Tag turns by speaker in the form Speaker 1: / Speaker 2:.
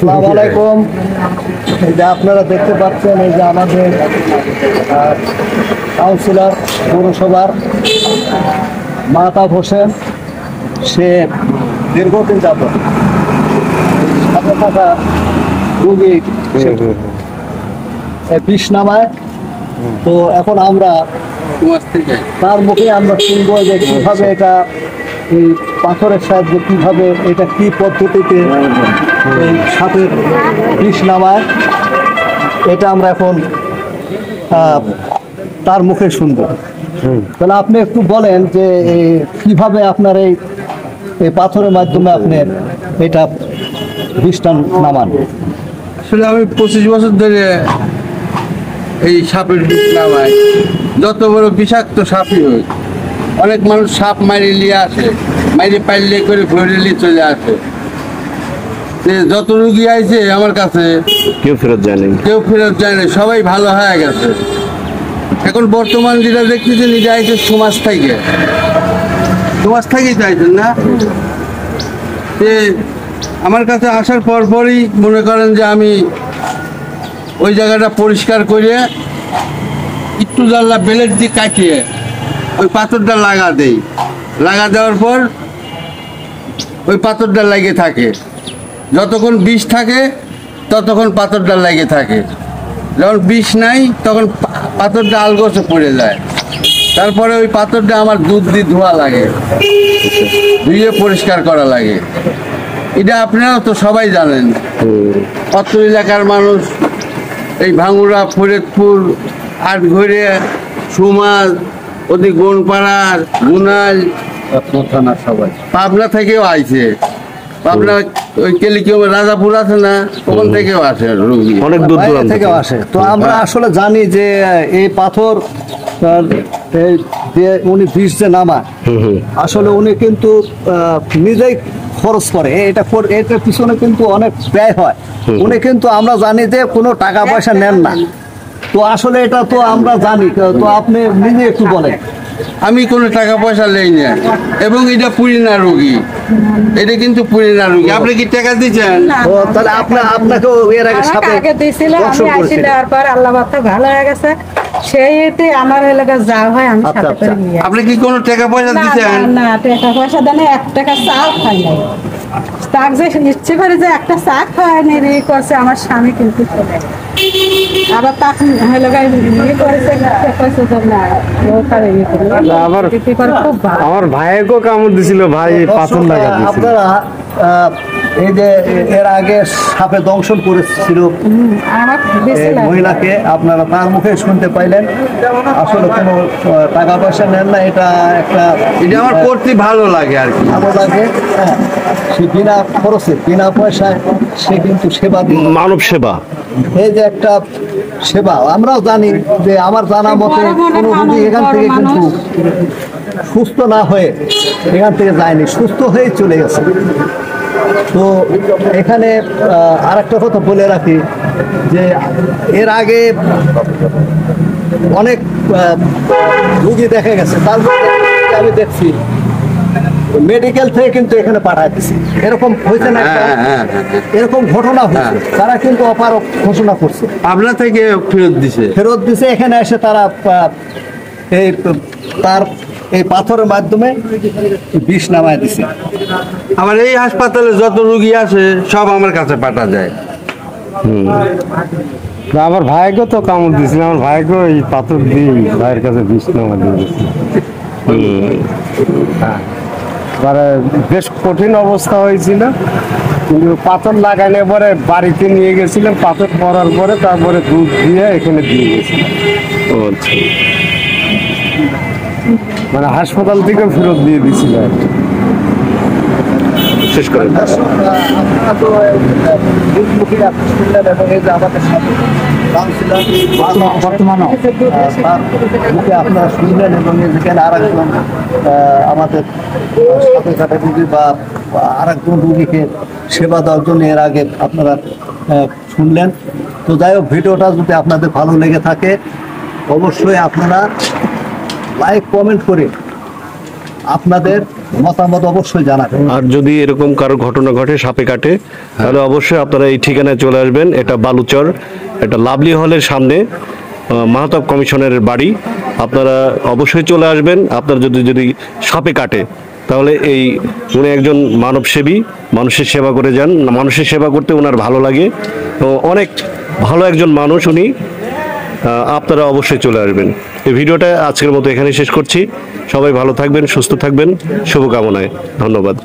Speaker 1: আসসালামু আলাইকুম। এই যে আপনারা দেখতে পাচ্ছেন, এই যে আমাদের কাউন্সিলর পৌরসভার মাহতাব হোসেন, সে দীর্ঘদিন যাবত সাথে থাকা রোগী বিষ নামায়। তো এখন আমরা তার মুখে আমরা শুনবো যে কিভাবে এটা এই পাথরের সাহায্যে কিভাবে এটা কি পদ্ধতিতে এই সাপের বিষ নামায়, এটা আমরা এখন তার মুখে শুনবো। তাহলে আপনি একটু বলেন যে কিভাবে আপনার এই পাথরের মাধ্যমে আপনি এটা বিষটা নামান।
Speaker 2: আসলে আমি 25 বছর ধরে এই সাপের বিষ নামাই। যত বড় বিষাক্ত সাপই হোক, অনেক মানুষ সাপ মারি নিয়ে আসে, মাইরে পাইলে করে ভরে নিয়ে চলে আসে। যত রুগী আইছে আমার কাছে কেউ ফেরত যায় না, সবাই ভালো হয়ে গেছে। এখন বর্তমান যেটা দেখতেছি, নিজে আইছে সমাজ থেকেই চাইছেন না। আমার কাছে আসার পরই মনে করেন যে আমি ওই জায়গাটা পরিষ্কার করে একটু জানলা বেলেট দিয়ে কাটিয়ে ওই পাথরটা লাগা দেওয়ার পর ওই পাথরটা লেগে থাকে। যতক্ষণ বিষ থাকে ততক্ষণ পাথরটা লেগে থাকে, যখন বিষ নাই তখন পাথরটা আলগোছে পড়ে যায়। তারপরে ওই পাথরটা আমার দুধ দিয়ে ধোয়া লাগে, ধুয়ে পরিষ্কার করা লাগে। এটা আপনারাও তো সবাই জানেন। অত্র এলাকার মানুষ এই ভাঙ্গুড়া, ফরিদপুর, আটঘরিয়া, সুমাজ, ওদিক গোনপাড়ার, গুনাল, থানা সবাই, পাবনা থেকেও আইছে। পাবনা ওই কেলিকিও রাজাপুর আছে না, ওখান থেকেও আসে রোগী, অনেক দূর দূরান্ত থেকেও
Speaker 1: আসে। তো আমরা আসলে জানি যে এই পাথর যে উনি বিষ যে নামায়, আসলে উনি কিন্তু নিজেই খরচ করে। এটার পিছনে কিন্তু অনেক ব্যয় হয়। উনি কিন্তু আমরা জানি যে কোনো টাকা পয়সা নেন না। তো আসলে এটা তো আমরা জানি। তো আপনি নিজে একটু বলেন।
Speaker 2: আমি কোনো টাকা পয়সা নেই না, এবং এটা পুরিনা রোগী, এটা কিন্তু পুরিনা রোগী। আপনি কি টাকা দিচ্ছেন?
Speaker 1: তাহলে আপনাকেও এর আগে
Speaker 3: আগে দিয়েছিল, আমি আসি দেওয়ার পর আল্লাহ বার্তা ভালো হয়ে গেছে। সেইতে আমার এলাকা যা হয় আমি সাথে করে নিয়ে।
Speaker 2: আপনি কি কোনো টাকা পয়সা দিচ্ছেন?
Speaker 3: না, টাকা পয়সা দেন, 1 টাকা চাও খাই নাই। তাক যে ইচ্ছে করে যে একটা চা খাওয়ানি করছে আমার স্বামী, কিন্তু আবার তাক এলাকায় করেছে
Speaker 4: আমার ভাইকেও কামড় দিছিল, ভাই পাথর লাগা দিছিল।
Speaker 1: আপনারা এই যে এর আগে সাপে দংশন করেছিল মহিলাকে, আপনারা তার মুখে শুনতে পাইলেন। আসলে কোনো টাকা পয়সা নেন না, এটা
Speaker 2: আমার করতে ভালো লাগে আর কি,
Speaker 1: ভালো লাগে। সে বিনা খরচে, বিনা পয়সায় সে কিন্তু সেবা দিল,
Speaker 4: মানব সেবা।
Speaker 1: এই যে একটা সেবা। আমরাও জানি যে, আমার জানা মতে কোনো রোগী এখান থেকে কিন্তু সুস্থ না হয়ে এখান থেকে যায়নি, সুস্থ হয়ে চলে গেছে। তো এখানে আরেকটা কথা বলে রাখি যে, এর আগে অনেক রোগী দেখা গেছে, তার মধ্যে আমি দেখছি মেডিকেল থেকে কিন্তু এখানে পাঠায় দিচ্ছে। এরকম হয়েছে না? এরকম ঘটনা হয়েছে, তারা কিন্তু অপারক ঘোষণা করছে,
Speaker 2: আপনার থেকে ফেরত দিছে।
Speaker 1: এখানে এসে তারা এই পাথরের মাধ্যমে বিষ নামায় দিছে।
Speaker 2: আমার এই হাসপাতালে যত রোগী আছে সব আমার কাছে পাঠা যায়।
Speaker 4: আমার ভাইকেও তো কামড় দিয়েছিল, আমার ভাইকেও এই পাথর দিয়ে ভাইয়ের কাছে বিষ নামা দিয়ে দিয়েছিল। বেশ কঠিন অবস্থা হয়েছিল, কিন্তু পাথর লাগাইলে পরে বাড়িতে নিয়ে গেছিলাম। পাথর পরার পরে তারপরে দুধ দিয়ে এখানে দিয়ে গেছিলাম। মানে হাসপাতাল থেকে ফেরত দিয়ে দিছিল। শেষ করে
Speaker 1: আপনারা তো শুনলেন, এবং এই যে আমাদের বর্তমানে আপনারা শুনলেন, এবং যেখানে আরেকজন আমাদের সাথে সাথে রুগী বা আরেকজন রুগীকে সেবা দেওয়ার জন্য এর আগে আপনারা শুনলেন। তো যাই হোক, ভিডিওটা যদি আপনাদের ভালো লেগে থাকে, অবশ্যই আপনারা লাইক কমেন্ট করে আপনাদের মতামত অবশ্যই জানাবেন।
Speaker 5: আর যদি এরকম কারো ঘটনা ঘটে সাপে কাটে, তাহলে অবশ্যই আপনারা এই ঠিকানায় চলে আসবেন। এটা বালুচর, এটা লাভলি হলের সামনে মাহতাব কমিশনের বাড়ি। আপনারা অবশ্যই চলে আসবেন। আপনার যদি সাপে কাটে, তাহলে উনি একজন মানবসেবী, মানুষের সেবা করে যান। মানুষের সেবা করতে ওনার ভালো লাগে, তো অনেক ভালো একজন মানুষ উনি। আপনারা অবশ্যই চলে আসবেন। এই ভিডিওটা আজকের মতো এখানে শেষ করছি। সবাই ভালো থাকবেন, সুস্থ থাকবেন, শুভকামনায়। ধন্যবাদ।